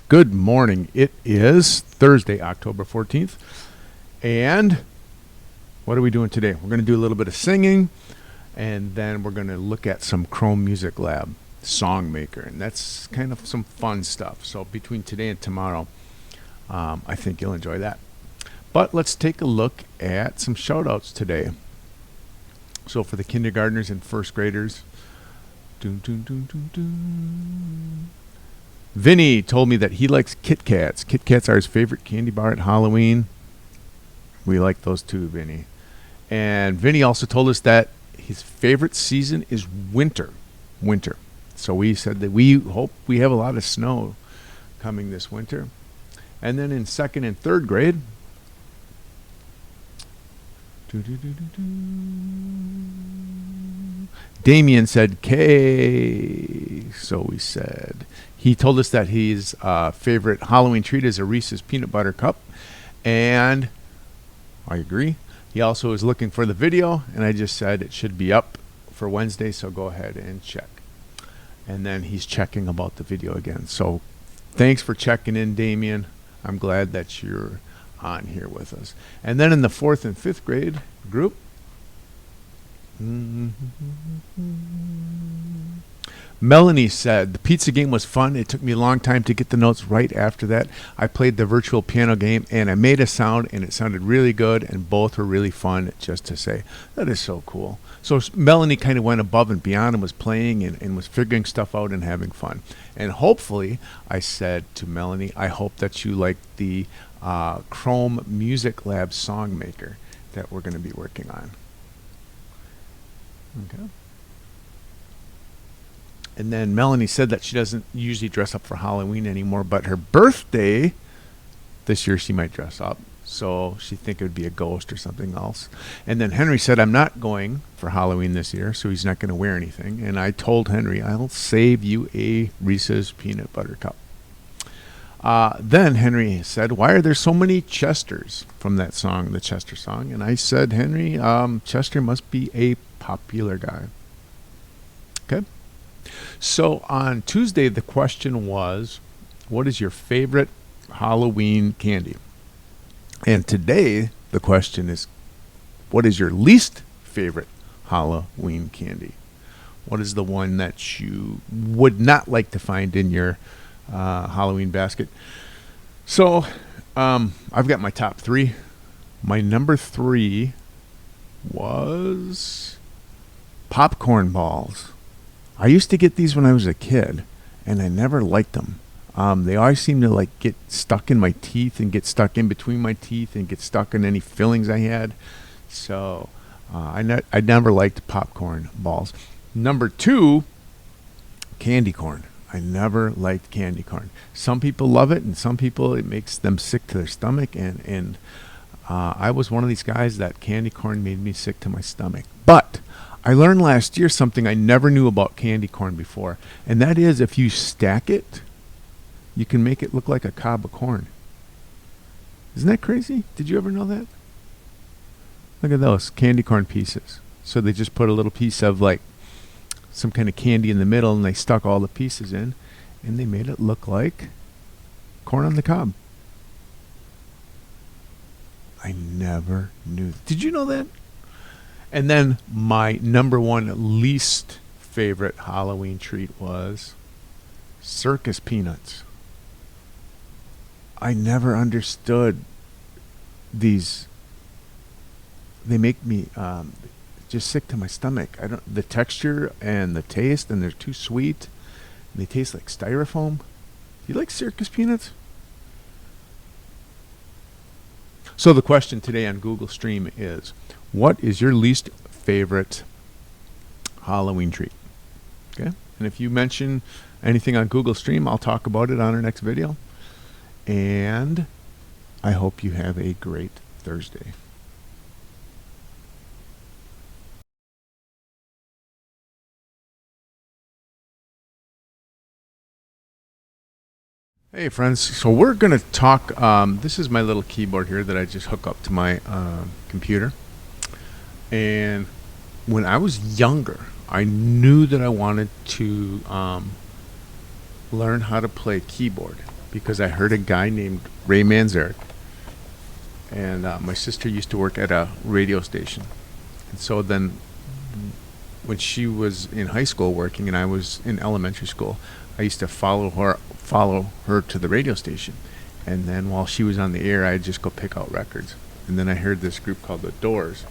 Good morning. It is Thursday, October 14th. And what are we doing today? We're going to do a little bit of singing, and then we're going to look at some Chrome Music Lab Songmaker. And that's kind of some fun stuff. So between today and tomorrow, I think you'll enjoy that. But let's take a look at some shout outs today. So for the kindergartners and first graders, Vinny told me that he likes Kit Kats. Kit Kats are his favorite candy bar at Halloween. We like those too, Vinny. And Vinny also told us that his favorite season is winter. Winter. So we said that we hope we have a lot of snow coming this winter. And then in second and third grade, Damien said K. So we said he told us that his favorite Halloween treat is a Reese's peanut butter cup, and I agree. He also is looking for the video, and I just said it should be up for Wednesday, so go ahead and check. And then he's checking about the video again. So thanks for checking in, Damien. I'm glad that you're on here with us. And then in the fourth and fifth grade group, Melanie said, the pizza game was fun. It took me a long time to get the notes right after that. I played the virtual piano game and I made a sound and it sounded really good and both were really fun, just to say. That is so cool. So Melanie kind of went above and beyond and was playing and was figuring stuff out and having fun. And hopefully, I said to Melanie, I hope that you like the Chrome Music Lab Songmaker that we're going to be working on. Okay. And then Melanie said that she doesn't usually dress up for Halloween anymore, but her birthday this year she might dress up. So she think it would be a ghost or something else. And then Henry said, I'm not going for Halloween this year, so he's not going to wear anything. And I told Henry, I'll save you a Reese's peanut butter cup. Then Henry said, why are there so many Chesters from that song, the Chester song? And I said, Henry, Chester must be a popular guy. Okay. So on Tuesday, the question was, what is your favorite Halloween candy? And today, the question is, what is your least favorite Halloween candy? What is the one that you would not like to find in your Halloween basket? So I've got my top three. My number 3 was popcorn balls. I used to get these when I was a kid, and I never liked them. They always seem to like get stuck in my teeth and get stuck in between my teeth and get stuck in any fillings I had. So I never liked popcorn balls. Number 2, candy corn. I never liked candy corn. Some people love it, and some people it makes them sick to their stomach. And I was one of these guys that candy corn made me sick to my stomach. But I learned last year something I never knew about candy corn before, and that is if you stack it, you can make it look like a cob of corn. Isn't that crazy? Did you ever know that? Look at those candy corn pieces. So they just put a little piece of like some kind of candy in the middle, and they stuck all the pieces in, and they made it look like corn on the cob. I never knew. Did you know that? And then my number 1 least favorite Halloween treat was circus peanuts. I never understood these. They make me just sick to my stomach. The texture and the taste, and they're too sweet. They taste like styrofoam. Do you like circus peanuts? So the question today on Google Stream is, what is your least favorite Halloween treat? Okay. And if you mention anything on Google Stream, I'll talk about it on our next video. And I hope you have a great Thursday. Hey friends, so we're going to talk, this is my little keyboard here that I just hook up to my computer. And when I was younger, I knew that I wanted to learn how to play keyboard because I heard a guy named Ray Manzarek, and my sister used to work at a radio station, and so then when she was in high school working and I was in elementary school, I used to follow her to the radio station, and then while she was on the air, I'd just go pick out records, and then I heard this group called the Doors,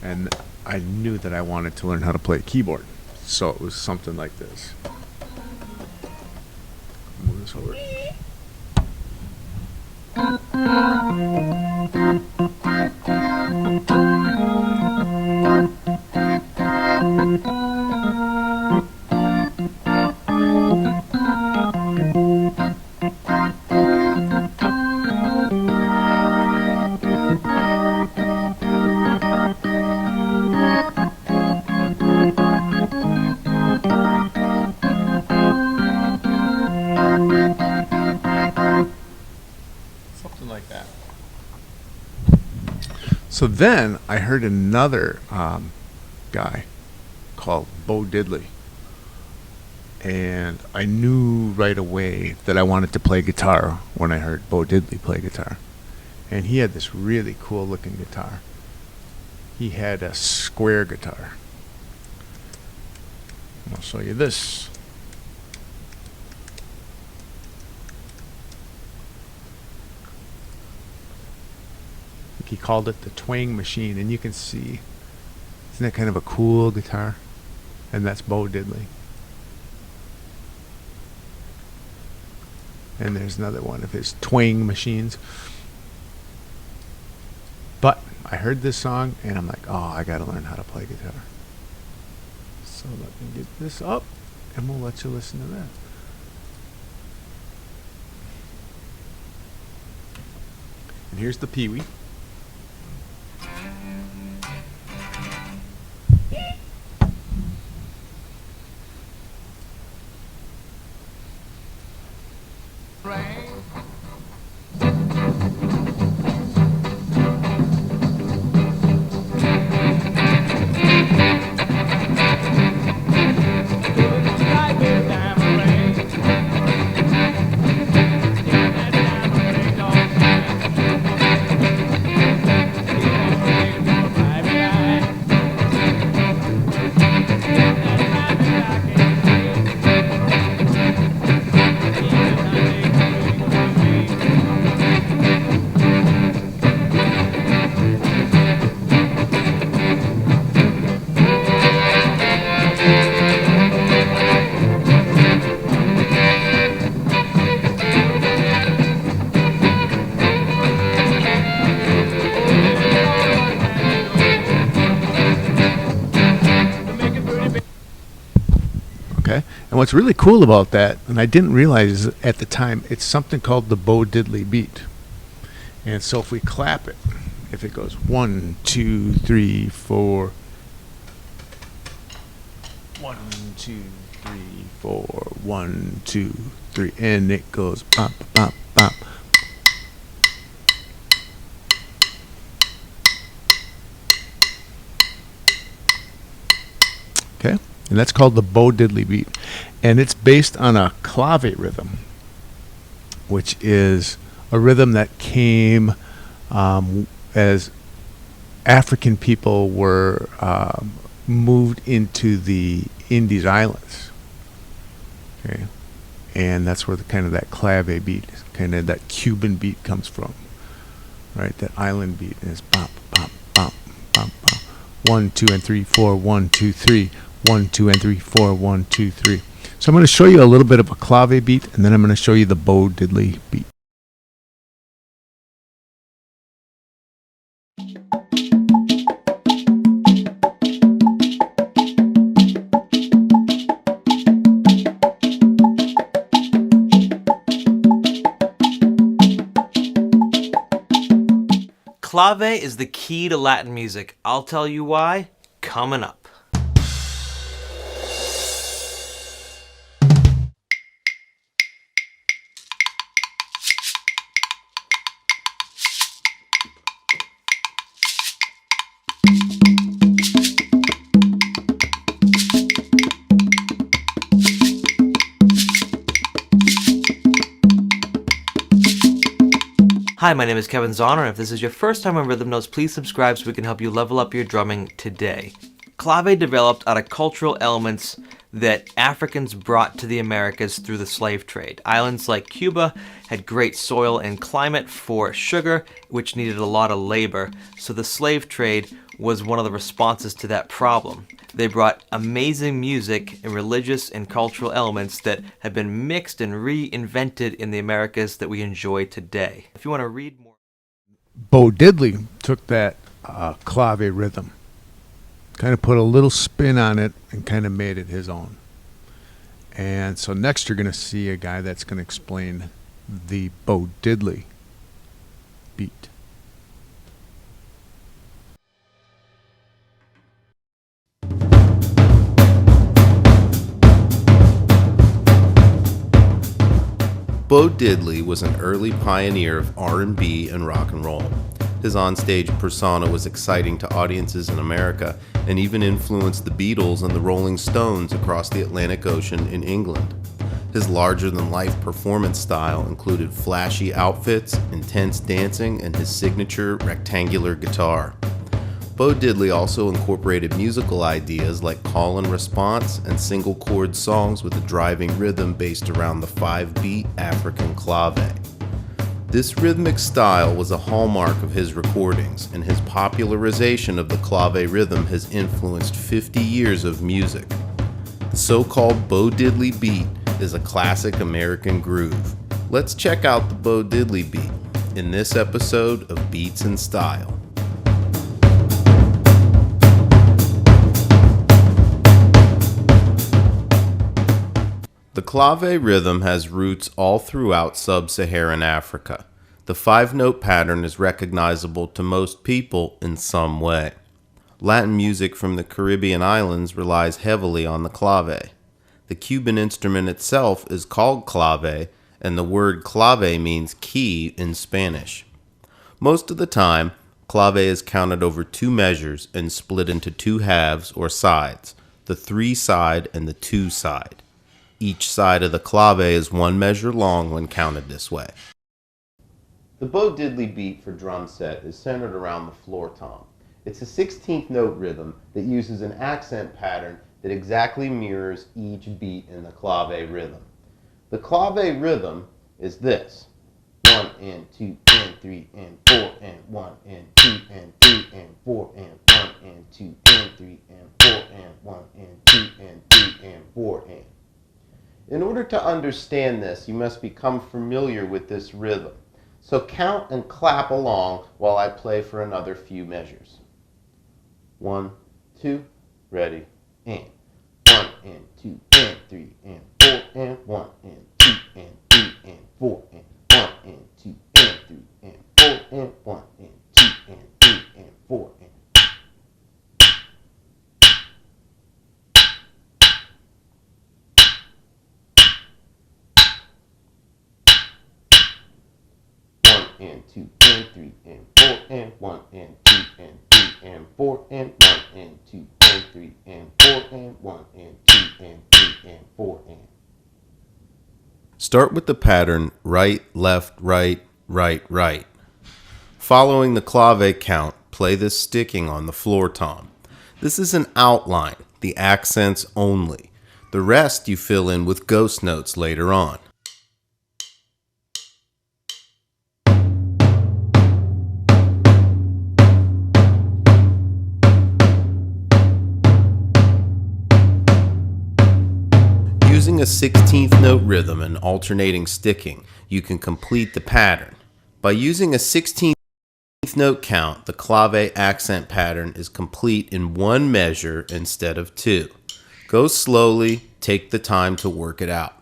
and I knew that I wanted to learn how to play keyboard, so it was something like this. Move this over. Something like that. So then I heard another guy called Bo Diddley, and I knew right away that I wanted to play guitar when I heard Bo Diddley play guitar. And he had this really cool looking guitar. He had a square guitar. I'll show you this. He called it the Twang Machine, and you can see, isn't that kind of a cool guitar? And that's Bo Diddley. And there's another one of his Twang Machines. But I heard this song and I'm like, oh, I gotta learn how to play guitar. So let me get this up and we'll let you listen to that. And here's the Pee-wee. And what's really cool about that, and I didn't realize at the time, it's something called the Bo Diddley beat. And so if we clap it, if it goes 1, 2, 3, 4, 1, 2, 3, 4, 1, 2, 3, and it goes bop, bop, bop. Okay? And that's called the Bo Diddley beat. And it's based on a clave rhythm, which is a rhythm that came as African people were moved into the Indies Islands. Okay? And that's where the kind of that clave beat, kind of that Cuban beat comes from. Right? That island beat is bop, bop, bop, bop, bop. 1, 2, and 3, 4, 1, 2, 3. 1, 2, and 3, 4, 1, 2, 3. So I'm going to show you a little bit of a clave beat, and then I'm going to show you the Bo Diddley beat. Clave is the key to Latin music. I'll tell you why coming up. Hi, my name is Kevin Zahner, and if this is your first time on Rhythm Notes, please subscribe so we can help you level up your drumming today. Clave developed out of cultural elements that Africans brought to the Americas through the slave trade. Islands like Cuba had great soil and climate for sugar, which needed a lot of labor, so the slave trade was one of the responses to that problem. They brought amazing music and religious and cultural elements that have been mixed and reinvented in the Americas that we enjoy today. If you want to read more... Bo Diddley took that clave rhythm, kind of put a little spin on it, and kind of made it his own. And so next you're going to see a guy that's going to explain the Bo Diddley beat. Bo Diddley was an early pioneer of R&B and rock and roll. His onstage persona was exciting to audiences in America and even influenced the Beatles and the Rolling Stones across the Atlantic Ocean in England. His larger-than-life performance style included flashy outfits, intense dancing, and his signature rectangular guitar. Bo Diddley also incorporated musical ideas like call and response and single chord songs with a driving rhythm based around the 5-beat African clave. This rhythmic style was a hallmark of his recordings, and his popularization of the clave rhythm has influenced 50 years of music. The so-called Bo Diddley beat is a classic American groove. Let's check out the Bo Diddley beat in this episode of Beats and Style. The clave rhythm has roots all throughout sub-Saharan Africa. The 5-note pattern is recognizable to most people in some way. Latin music from the Caribbean islands relies heavily on the clave. The Cuban instrument itself is called clave, and the word clave means key in Spanish. Most of the time, clave is counted over 2 measures and split into 2 halves or sides, the 3-side and the 2-side. Each side of the clave is 1 measure long when counted this way. The Bo Diddley beat for drum set is centered around the floor tom. It's a 16th note rhythm that uses an accent pattern that exactly mirrors each beat in the clave rhythm. The clave rhythm is this: 1 and 2 and 3 and 4 and 1 and 2 and 3 and 4 and 1 and 2 and 3 and 4 and 1 and 2 and 3 and 4 and. In order to understand this, you must become familiar with this rhythm. So count and clap along while I play for another few measures. 1, 2, ready, and 1 and 2 and 3 and 4 and 1 and 2 and 3 and 4 and 1 and 2 and 3 and 4 and 1 and 2 and 3 and 4 and. And 2 and 3 and 4 and 1 and 2 and 3 and 4 and 1 and 2 and 3 and 4 and 1 and 2 and 3 and 4 and. Start with the pattern right, left, right, right, right. Following the clave count, play this sticking on the floor tom. This is an outline, the accents only. The rest you fill in with ghost notes later on. Using a 16th note rhythm and alternating sticking, you can complete the pattern. By using a 16th note count, the clave accent pattern is complete in 1 measure instead of 2. Go slowly, take the time to work it out.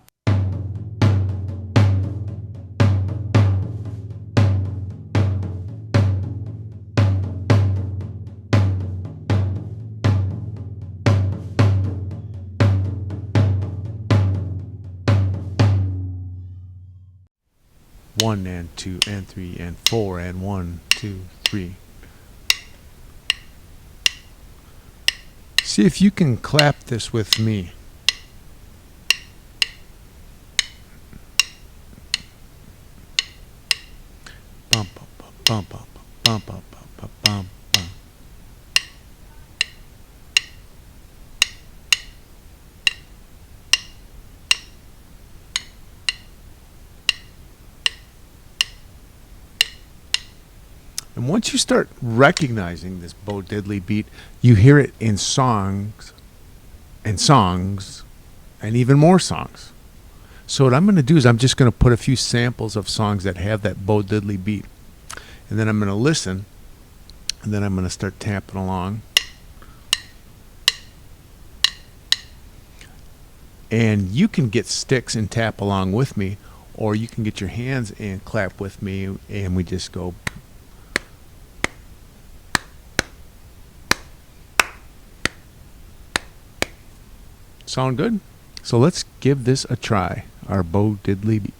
One and 2 and 3 and 4 and 1, 2, 3. See if you can clap this with me. Bum, And once you start recognizing this Bo Diddley beat, you hear it in songs and songs and even more songs. So what I'm going to do is I'm just going to put a few samples of songs that have that Bo Diddley beat. And then I'm going to listen, and then I'm going to start tapping along. And you can get sticks and tap along with me, or you can get your hands and clap with me, and we just go. Sound good? So let's give this a try, our Bo Diddley beat.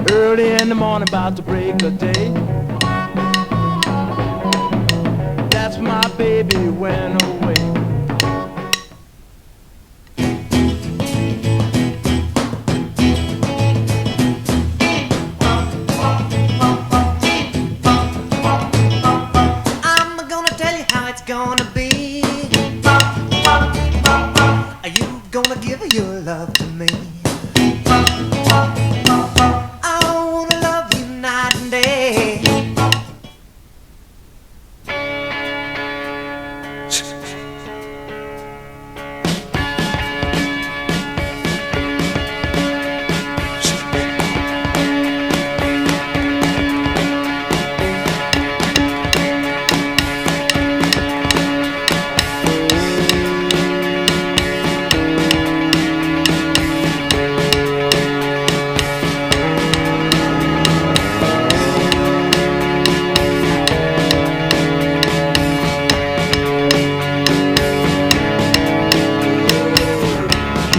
Early in the morning, about to break a day. That's when my baby went away. I'm gonna tell you how it's gonna be. Are you gonna give your love to me? I wanna love you night and day.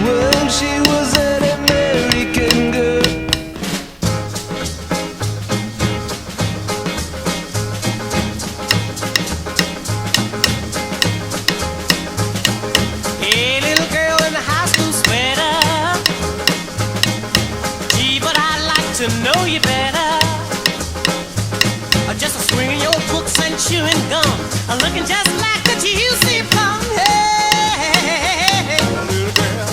Well, she was an American girl. Hey, little girl in a high school sweater. Gee, but I'd like to know you better. Just a swinging your books and chewing gum. Looking just like the juicy plum. Hey, little girl.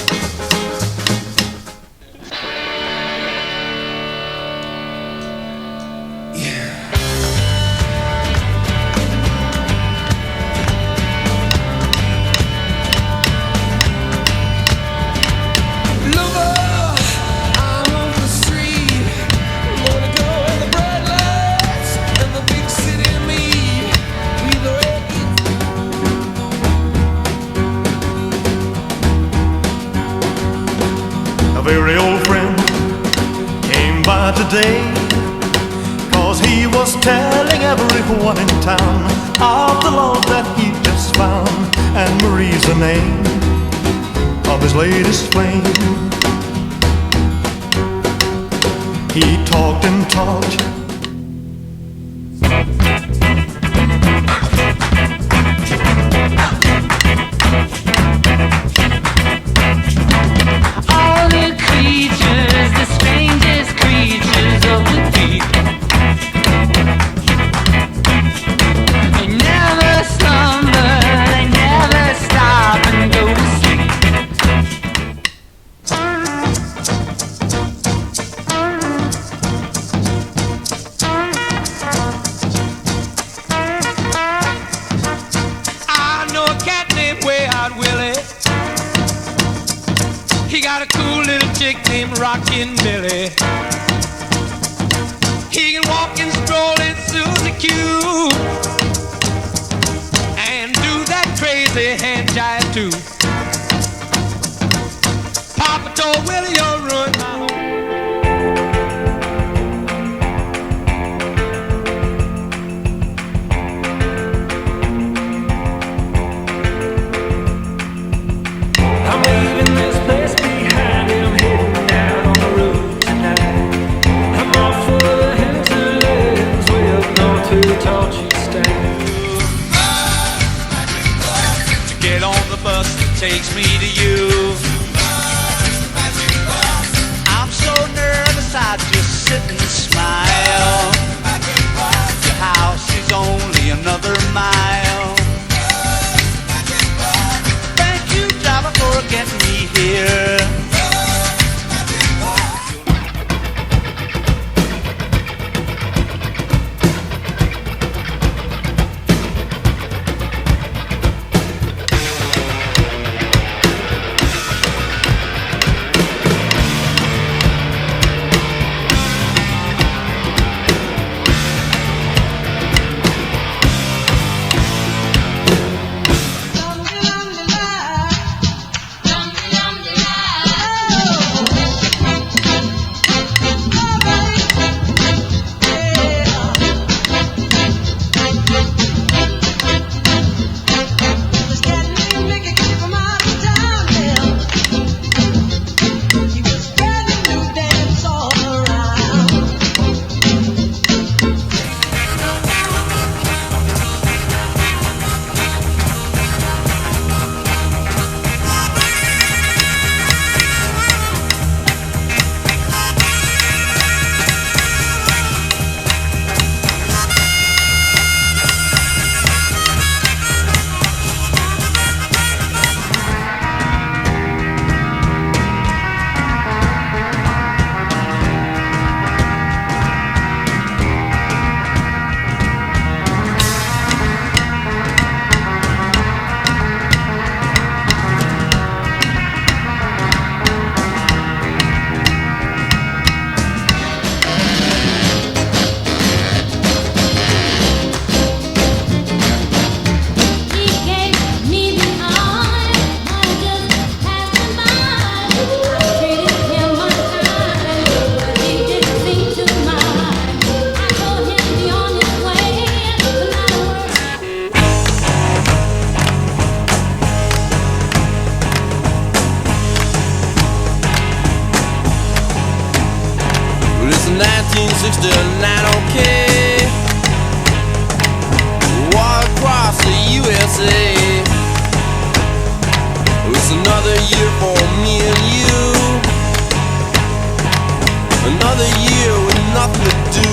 Lover, I'm on the street. Gonna go where the bright lights and the big city meet. We the A very old friend came by today, 'cause he was telling everyone in town of the love that he just found. And Marie's the name of his latest flame. He talked and talked, All the creatures, the strangest creatures of the deep. They never slumber, they never stop and go to sleep. I know a cat named Way Out Willie. He got a cool little chick named Rockin' Billy. He can walk and stroll in Susie Q and do that crazy hand jive too. Papa told Willie, you'll ruin my home. I'm leaving this place behind and I'm heading out on the road tonight. I'm off for the hinterlands way up north to Tajikstan. To get on the bus that takes me to you. a smile. Your house is only another mile. Thank you, driver, for getting me here. Well, it's 1969, okay. Walk across the USA. It's another year for me and you. Another year with nothing to do.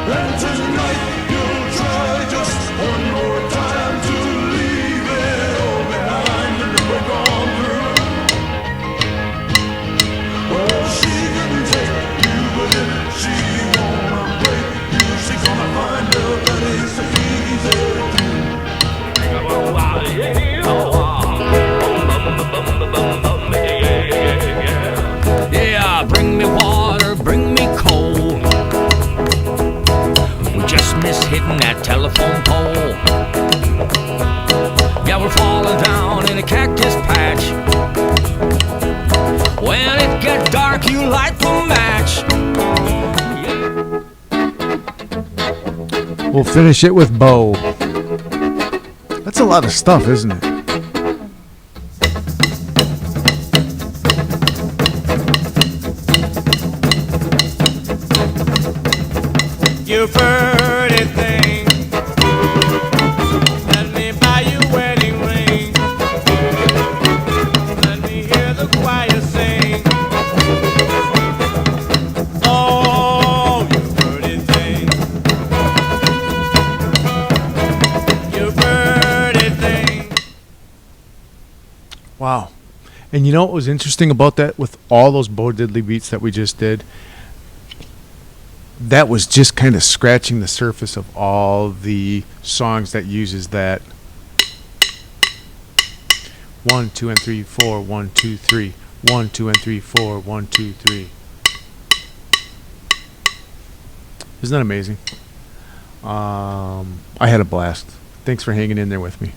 And tonight you'll try just one more time to leave it all behind and break on through. Well, she can take you, but if she wanna break you, she's gonna find out that it's easy to. Yeah, bring me water, bring me coal. We just missed hitting that telephone pole. Yeah, we're falling down in a cactus patch. When it gets dark, you light the match. We'll finish it with Bo. That's a lot of stuff, isn't it? You pretty thing, let me buy you a wedding ring. Let me hear the choir sing. Oh, you pretty thing, you pretty thing. Wow. And you know what was interesting about that with all those Bo Diddley beats that we just did? That was just kind of scratching the surface of all the songs that uses that 1, 2, and 3, 4, 1, 2, 3, 1, 2, and 3, 4, 1, 2, 3. Isn't that amazing? I had a blast. Thanks for hanging in there with me.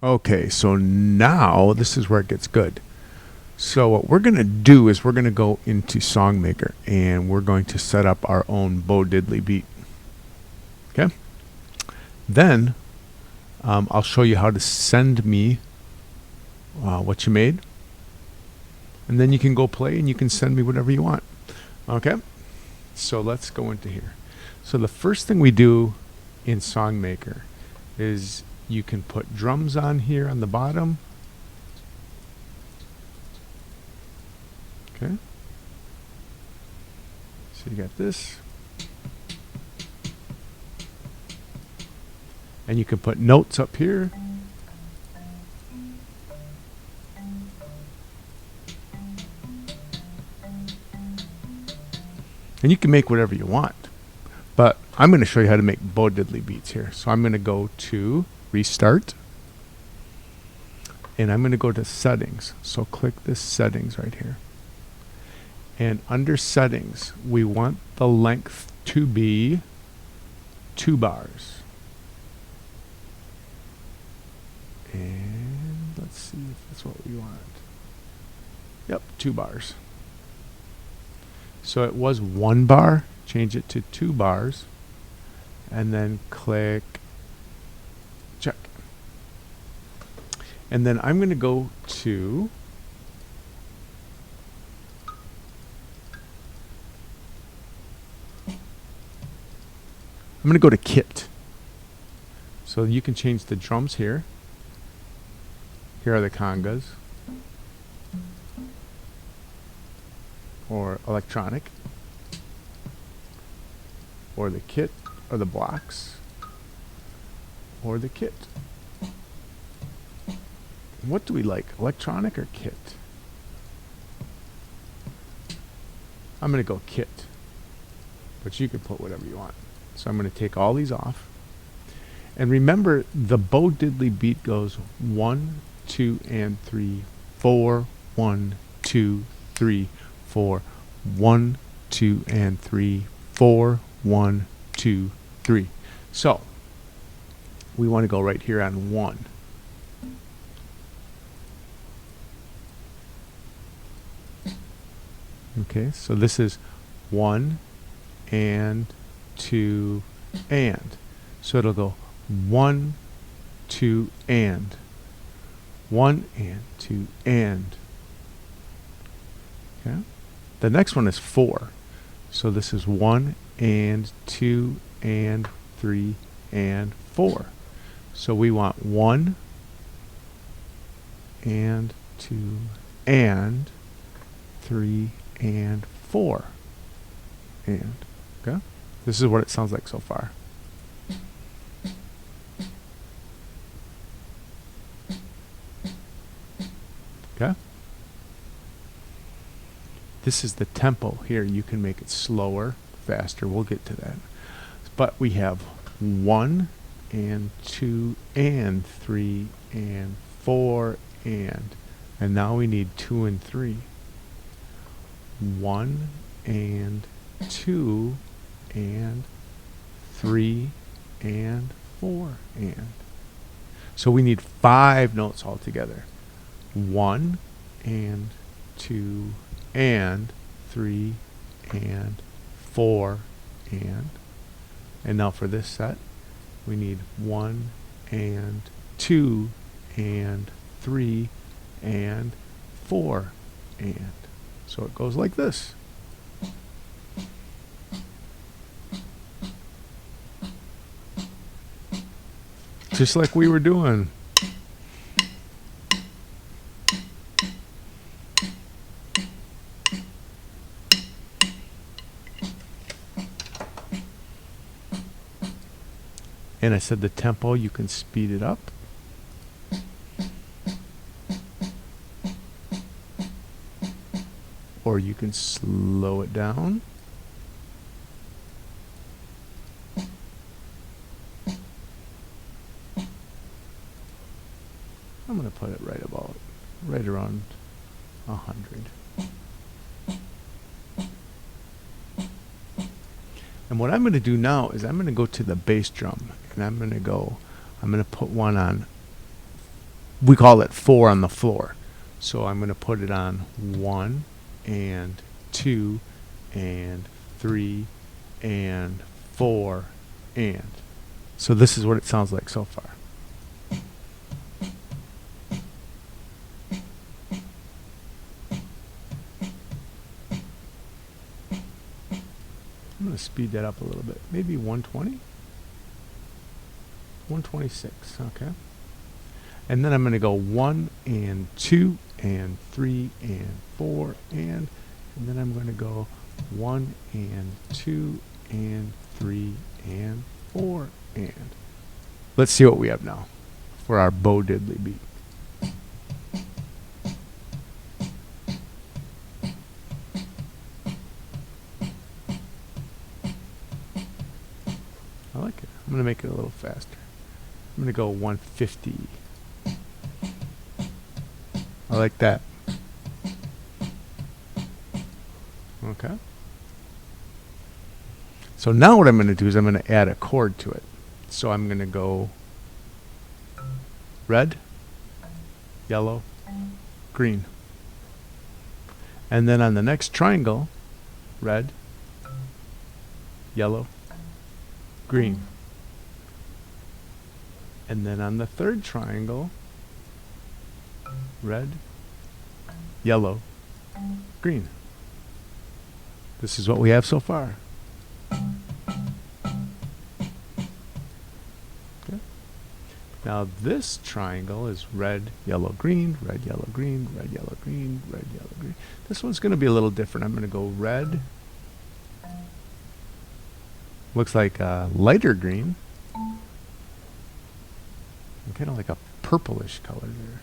Okay, so now this is where it gets good. So what we're going to do is we're going to go into Songmaker and we're going to set up our own Bo Diddley beat. Okay? Then I'll show you how to send me what you made. And then you can go play and you can send me whatever you want. Okay? So let's go into here. So the first thing we do in Songmaker is you can put drums on here on the bottom. Okay. So you got this. And you can put notes up here. And you can make whatever you want. But I'm going to show you how to make Bo Diddley beats here. So I'm going to go to Restart. And I'm going to go to Settings. So click this Settings right here. And under Settings, we want the length to be 2 bars. And let's see if that's what we want. Yep, 2 bars. So it was 1 bar. Change it to 2 bars. And then click check. And then I'm going to go to Kit. So you can change the drums here. Here are the congas. Or electronic. Or the kit. Or the blocks. Or the kit. What do we like? Electronic or kit? I'm going to go kit. But you can put whatever you want. So I'm going to take all these off. And remember, the Bo Diddley beat goes 1, 2, and 3, 4, 1, 2, 3, 4, 1, 2, and 3, 4, 1, 2, 3. So we want to go right here on 1. Okay, so this is 1 and 2 and. So it'll go 1, 2 and. 1 and 2 and. Okay. The next one is 4. So this is 1 and 2 and 3 and 4. So we want 1 and 2 and 3 and 4 and. Okay? This is what it sounds like so far. Okay? This is the tempo here. You can make it slower, faster. We'll get to that. But we have 1 and 2 and 3 and 4 and now we need 2 and 3. 1 and 2 and 3 and 4 and. So we need 5 notes altogether. 1 and 2 and 3 and 4 and. And now for this set, we need 1 and 2 and 3 and 4 and. So it goes like this. Just like we were doing. And I said the tempo, you can speed it up. Or you can slow it down. I'm going to put it right around 100. And what I'm going to do now is I'm going to go to the bass drum, and I'm going to put one on, we call it 4 on the floor. So I'm going to put it on 1 and 2 and 3 and 4 and. So this is what it sounds like so far. I'm going to speed that up a little bit. Maybe 120? 126, okay. And then I'm going to go 1 and 2 and 3 and 4 and then I'm going to go 1 and 2 and 3 and 4 and. Let's see what we have now for our Bo Diddley beat. I like it. I'm going to make it a little faster. I'm going to go 150. I like that. Okay. So now what I'm going to do is I'm going to add a chord to it. So I'm going to go red, yellow, green. And then on the next triangle, red, yellow, green. And then on the third triangle, red, yellow, green. This is what we have so far. Okay. Now this triangle is red, yellow, green, red, yellow, green, red, yellow, green, red, yellow, green. This one's going to be a little different. I'm going to go red. Looks like a lighter green. Kind of like a purplish color there.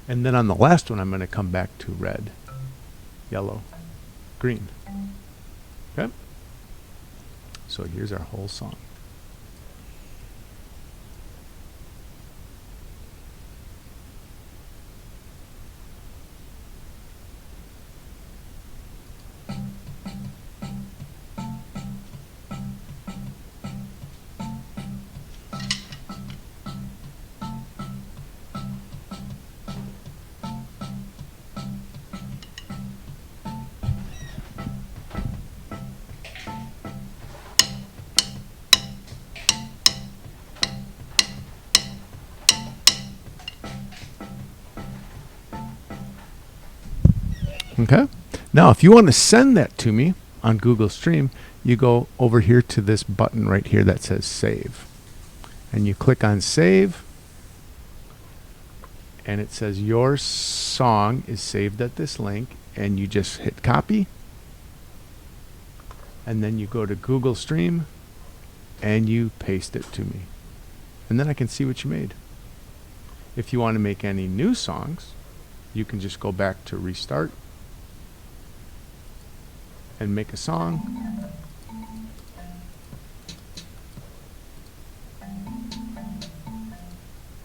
And then on the last one, I'm going to come back to red, yellow, green. Okay? So here's our whole song. Okay. Now, if you want to send that to me on Google Stream, you go over here to this button right here that says save. And you click on save. And it says your song is saved at this link. And you just hit copy. And then you go to Google Stream. And you paste it to me. And then I can see what you made. If you want to make any new songs, you can just go back to restart and make a song.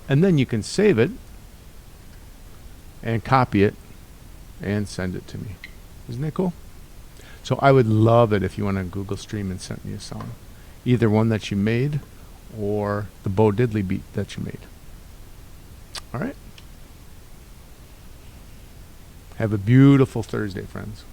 And then you can save it and copy it and send it to me. Isn't that cool? So I would love it if you went on Google Stream and sent me a song. Either one that you made or the Bo Diddley beat that you made. All right. Have a beautiful Thursday, friends.